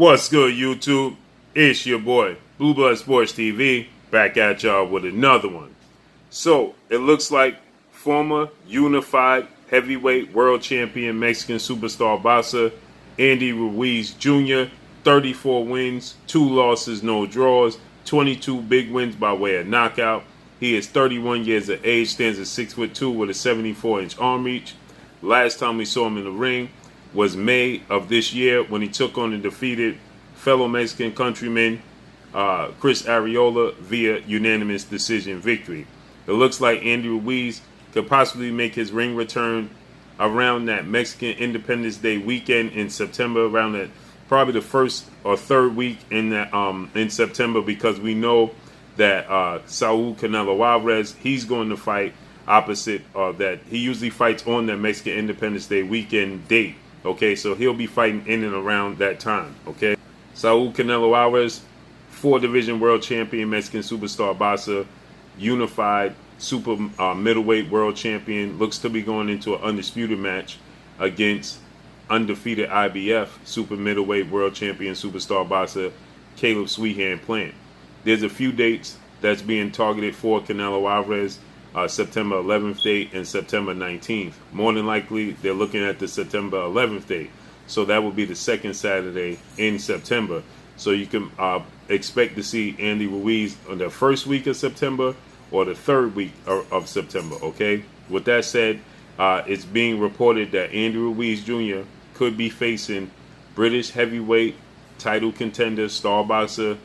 What's good, YouTube? It's your boy, Blue Blood Sports TV, back at y'all with another one. So, it looks like former unified heavyweight world champion Mexican superstar boxer Andy Ruiz Jr., 34 wins, 2 losses, no draws, 22 big wins by way of knockout. He is 31 years of age, stands at 6'2" with a 74-inch arm reach. Last time we saw him in the ring was May of this year when he took on and defeated fellow Mexican countryman Chris Arreola via unanimous decision victory. It looks like Andy Ruiz could possibly make his ring return around that Mexican Independence Day weekend in September, around that probably the first or third week in that in September, because we know that Saul Canelo Alvarez, he's going to fight opposite that. He usually fights on that Mexican Independence Day weekend date. Okay, so he'll be fighting in and around that time. Okay, Saul Canelo Alvarez, 4-division world champion, Mexican superstar boxer, unified super middleweight world champion, looks to be going into an undisputed match against undefeated IBF super middleweight world champion superstar boxer Caleb Sweethand Plant. There's a few dates that's being targeted for Canelo Alvarez. September 11th date and September 19th. More than likely, they're looking at the September 11th date. So that will be the second Saturday in September. So you can expect to see Andy Ruiz on the first week of September or the third week of September, okay? With that said, it's being reported that Andy Ruiz Jr. could be facing British heavyweight title contender, star boxer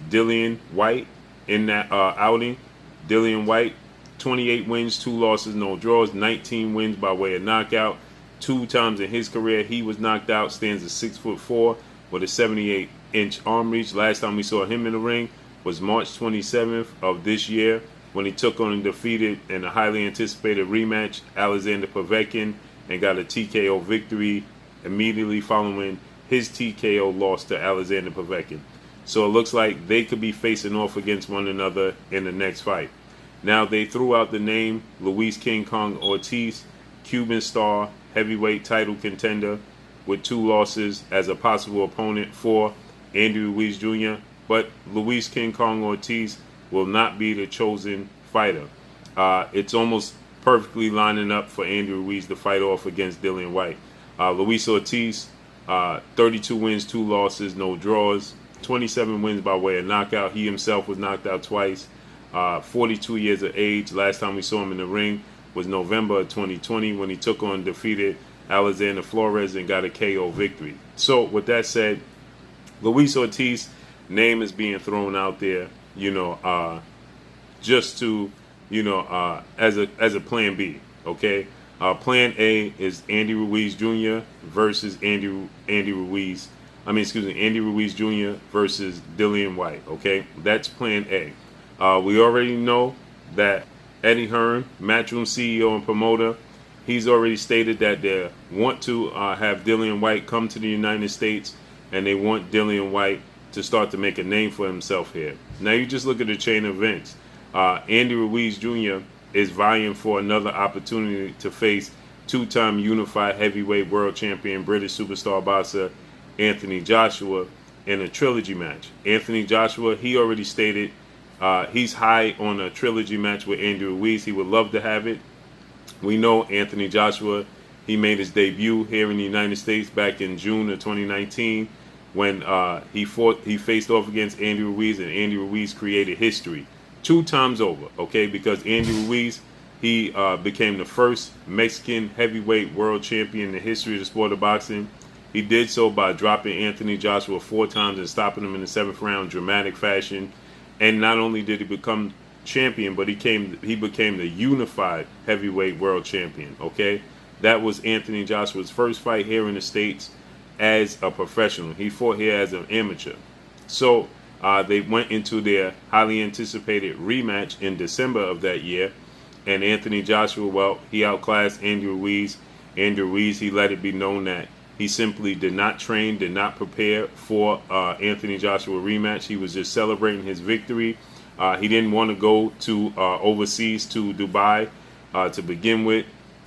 Dillian Whyte in that outing. Dillian Whyte, 28 wins, 2 losses, no draws, 19 wins by way of knockout. 2 times in his career he was knocked out, stands at 6'4" with a 78-inch arm reach. Last time we saw him in the ring was March 27th of this year when he took on and defeated in a highly anticipated rematch Alexander Povetkin and got a TKO victory immediately following his TKO loss to Alexander Povetkin. So it looks like they could be facing off against one another in the next fight. Now, they threw out the name Luis King Kong Ortiz, Cuban star, heavyweight title contender with 2 losses, as a possible opponent for Andy Ruiz Jr. But Luis King Kong Ortiz will not be the chosen fighter. It's almost perfectly lining up for Andy Ruiz to fight off against Dillian Whyte. Luis Ortiz, 32 wins, 2 losses, no draws, 27 wins by way of knockout. He himself was knocked out twice. 42 years of age. Last time we saw him in the ring was November of 2020 when he took on defeated Alexander Flores and got a KO victory. So with that said, Luis Ortiz name is being thrown out there, just to, as a plan B. Okay, plan A is Andy Ruiz Jr. versus Andy Ruiz Jr. versus Dillian Whyte. Okay, that's plan A. We already know that Eddie Hearn, Matchroom CEO and promoter, he's already stated that they want to have Dillian Whyte come to the United States, and they want Dillian Whyte to start to make a name for himself here. Now you just look at the chain of events. Andy Ruiz Jr. is vying for another opportunity to face 2-time unified heavyweight world champion British superstar boxer Anthony Joshua in a trilogy match. Anthony Joshua, he already stated he's high on a trilogy match with Andy Ruiz. He would love to have it. We know Anthony Joshua, he made his debut here in the United States back in June of 2019 when he faced off against Andy Ruiz, and Andy Ruiz created history 2 times over, okay? Because Andy Ruiz, he became the first Mexican heavyweight world champion in the history of the sport of boxing. He did so by dropping Anthony Joshua 4 times and stopping him in the 7th round, dramatic fashion. And not only did he become champion, but he became the unified heavyweight world champion. Okay, that was Anthony Joshua's first fight here in the States as a professional. He fought here as an amateur. So they went into their highly anticipated rematch in December of that year, and Anthony Joshua, well, he outclassed Andy Ruiz. Andy Ruiz, he let it be known that he simply did not train, did not prepare for Anthony Joshua rematch. He was just celebrating his victory. He didn't want to go to overseas to Dubai to begin with.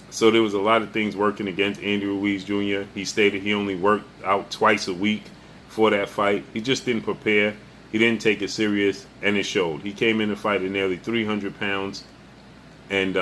So there was a lot of things working against Andy Ruiz Jr. He stated he only worked out twice a week for that fight. He just didn't prepare. He didn't take it serious, and it showed. He came in the fight at nearly 300 pounds, and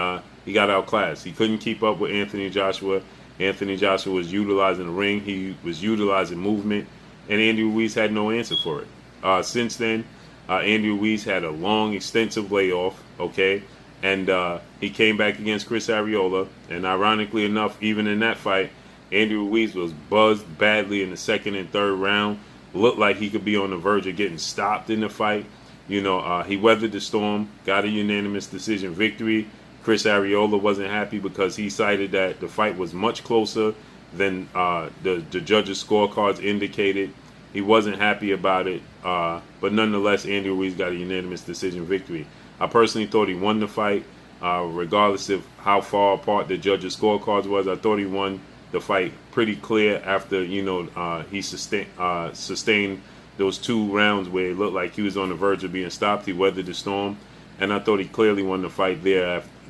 he got outclassed. He couldn't keep up with Anthony Joshua. Anthony Joshua was utilizing the ring. He was utilizing movement, and Andy Ruiz had no answer for it. Since then, Andy Ruiz had a long, extensive layoff, okay? And he came back against Chris Arreola, and ironically enough, even in that fight, Andy Ruiz was buzzed badly in the second and third round. Looked like he could be on the verge of getting stopped in the fight. You know, he weathered the storm, got a unanimous decision victory. Chris Arreola wasn't happy because he cited that the fight was much closer than the judges' scorecards indicated. He wasn't happy about it, but nonetheless, Andy Ruiz got a unanimous decision victory. I personally thought he won the fight, regardless of how far apart the judges' scorecards was. I thought he won the fight pretty clear after, you know, he sustained those 2 rounds where it looked like he was on the verge of being stopped. He weathered the storm, and I thought he clearly won the fight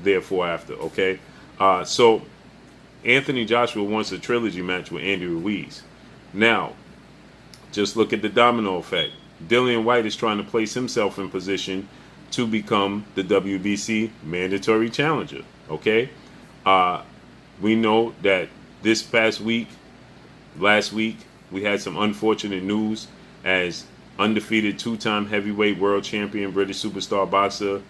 therefore after, okay? So Anthony Joshua wants a trilogy match with Andy Ruiz. Now, just look at the domino effect. Dillian Whyte is trying to place himself in position to become the WBC mandatory challenger, okay? We know that this past week, last week, we had some unfortunate news as undefeated 2-time heavyweight world champion, British superstar boxer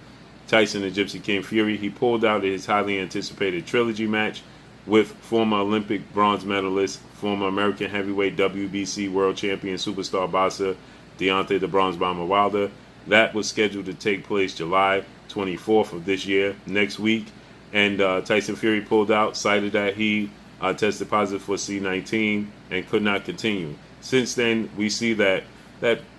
Tyson the Gypsy King Fury. He pulled out of his highly anticipated trilogy match with former Olympic bronze medalist, former American heavyweight WBC world champion superstar boxer Deontay the Bronze Bomber Wilder. That was scheduled to take place July 24th of this year, next week. And Tyson Fury pulled out, cited that he tested positive for C-19 and could not continue. Since then, we see that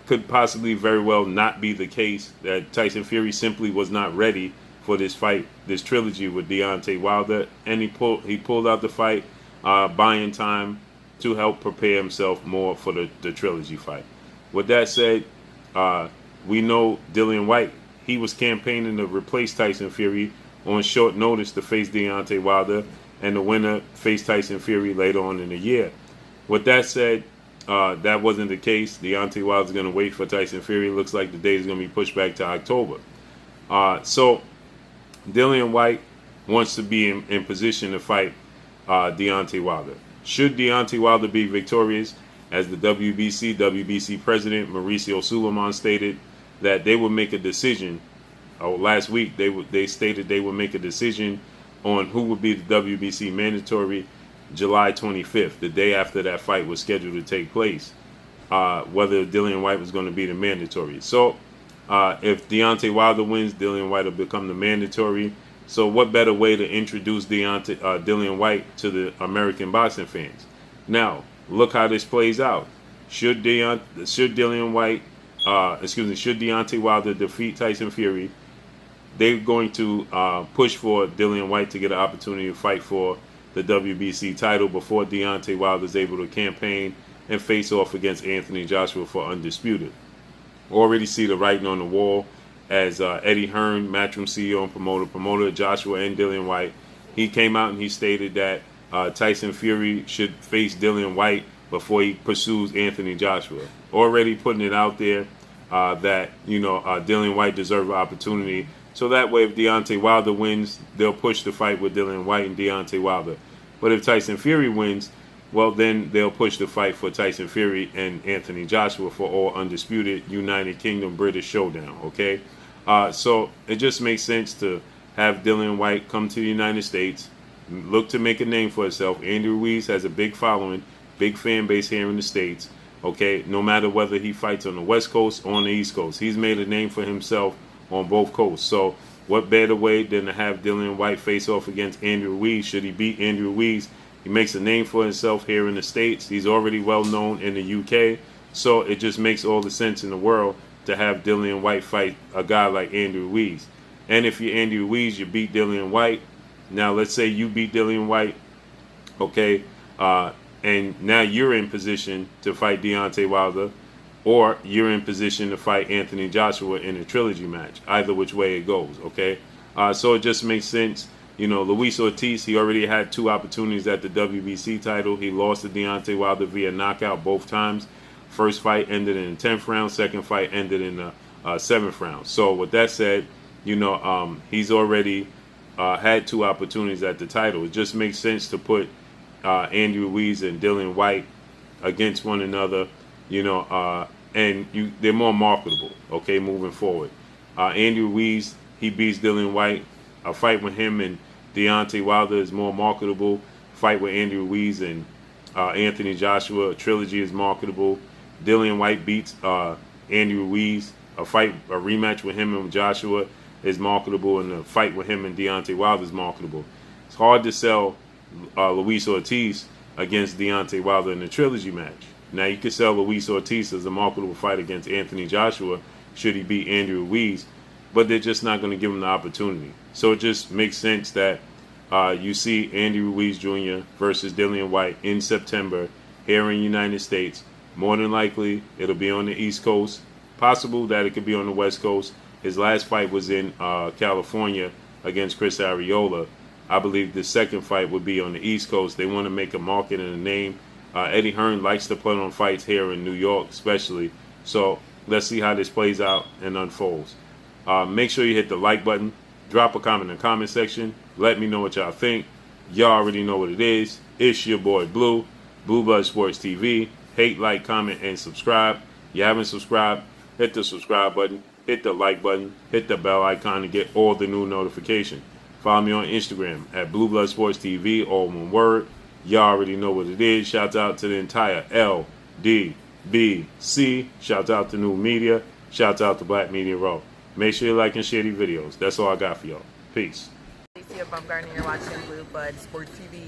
could possibly very well not be the case, that Tyson Fury simply was not ready for this fight, this trilogy with Deontay Wilder, and he pulled out the fight, buying time to help prepare himself more for the trilogy fight. With that said, we know Dillian Whyte, he was campaigning to replace Tyson Fury on short notice to face Deontay Wilder, and the winner faced Tyson Fury later on in the year. With that said, that wasn't the case. Deontay Wilder's going to wait for Tyson Fury. Looks like the date is going to be pushed back to October. So Dillian Whyte wants to be in position to fight Deontay Wilder. Should Deontay Wilder be victorious, as the WBC president Mauricio Suleiman stated that they would make a decision. Last week they stated they would make a decision on who would be the WBC mandatory July 25th, the day after that fight was scheduled to take place, whether Dillian Whyte was going to be the mandatory. So if Deontay Wilder wins, Dillian Whyte will become the mandatory. So what better way to introduce Dillian Whyte to the American boxing fans? Now, look how this plays out. Should Deontay Wilder defeat Tyson Fury, they're going to push for Dillian Whyte to get an opportunity to fight for the WBC title before Deontay Wilder is able to campaign and face off against Anthony Joshua for undisputed. Already see the writing on the wall as Eddie Hearn, Matchroom CEO and promoter Joshua and Dillian Whyte, he came out and he stated that Tyson Fury should face Dillian Whyte before he pursues Anthony Joshua. Already putting it out there that, Dillian Whyte deserves an opportunity. So that way, if Deontay Wilder wins, they'll push the fight with Dillian Whyte and Deontay Wilder. But if Tyson Fury wins, well, then they'll push the fight for Tyson Fury and Anthony Joshua for all undisputed United Kingdom British showdown, okay? So it just makes sense to have Dillian Whyte come to the United States, look to make a name for himself. Andy Ruiz has a big following, big fan base here in the States, okay? No matter whether he fights on the West Coast or on the East Coast, he's made a name for himself on both coasts. So what better way than to have Dillian Whyte face off against Andy Ruiz? Should he beat Andy Ruiz, he makes a name for himself here in the States. He's already well known in the UK. So it just makes all the sense in the world to have Dillian Whyte fight a guy like Andy Ruiz. And if you're Andy Ruiz, you beat Dillian Whyte. Now let's say you beat Dillian Whyte, okay, and now you're in position to fight Deontay Wilder, or you're in position to fight Anthony Joshua in a trilogy match, either which way it goes, okay? So it just makes sense. Luis Ortiz, he already had 2 opportunities at the WBC title. He lost to Deontay Wilder via knockout both times. First fight ended in the 10th round. Second fight ended in the 7th round. So with that said, he's already had 2 opportunities at the title. It just makes sense to put Andy Ruiz and Dillian Whyte against one another, and they're more marketable, okay, moving forward. Andy Ruiz, he beats Dillian Whyte. A fight with him and Deontay Wilder is more marketable. Fight with Andy Ruiz and Anthony Joshua, a trilogy, is marketable. Dillian Whyte beats Andy Ruiz. A rematch with him and Joshua is marketable, and a fight with him and Deontay Wilder is marketable. It's hard to sell Luis Ortiz against Deontay Wilder in a trilogy match. Now you could sell Luis Ortiz as a marketable fight against Anthony Joshua should he beat Andy Ruiz, but they're just not going to give him the opportunity. So it just makes sense that you see Andy Ruiz Jr. versus Dillian Whyte in September here in the United States. More than likely, it'll be on the East Coast. Possible that it could be on the West Coast. His last fight was in California against Chris Arreola. I believe the second fight would be on the East Coast. They want to make a market and a name. Eddie Hearn likes to put on fights here in New York, especially. So let's see how this plays out and unfolds. Make sure you hit the like button. Drop a comment in the comment section. Let me know what y'all think. Y'all already know what it is. It's your boy Blue, Blue Blood Sports TV. Hate, like, comment, and subscribe. You haven't subscribed, hit the subscribe button. Hit the like button. Hit the bell icon to get all the new notifications. Follow me on Instagram at Blue Blood Sports TV, all one word. Y'all already know what it is. Shout out to the entire LDBC. Shout out to New Media. Shout out to Black Media Row. Make sure you like and share these videos. That's all I got for y'all. Peace. You're watching Blue Blood Sports TV.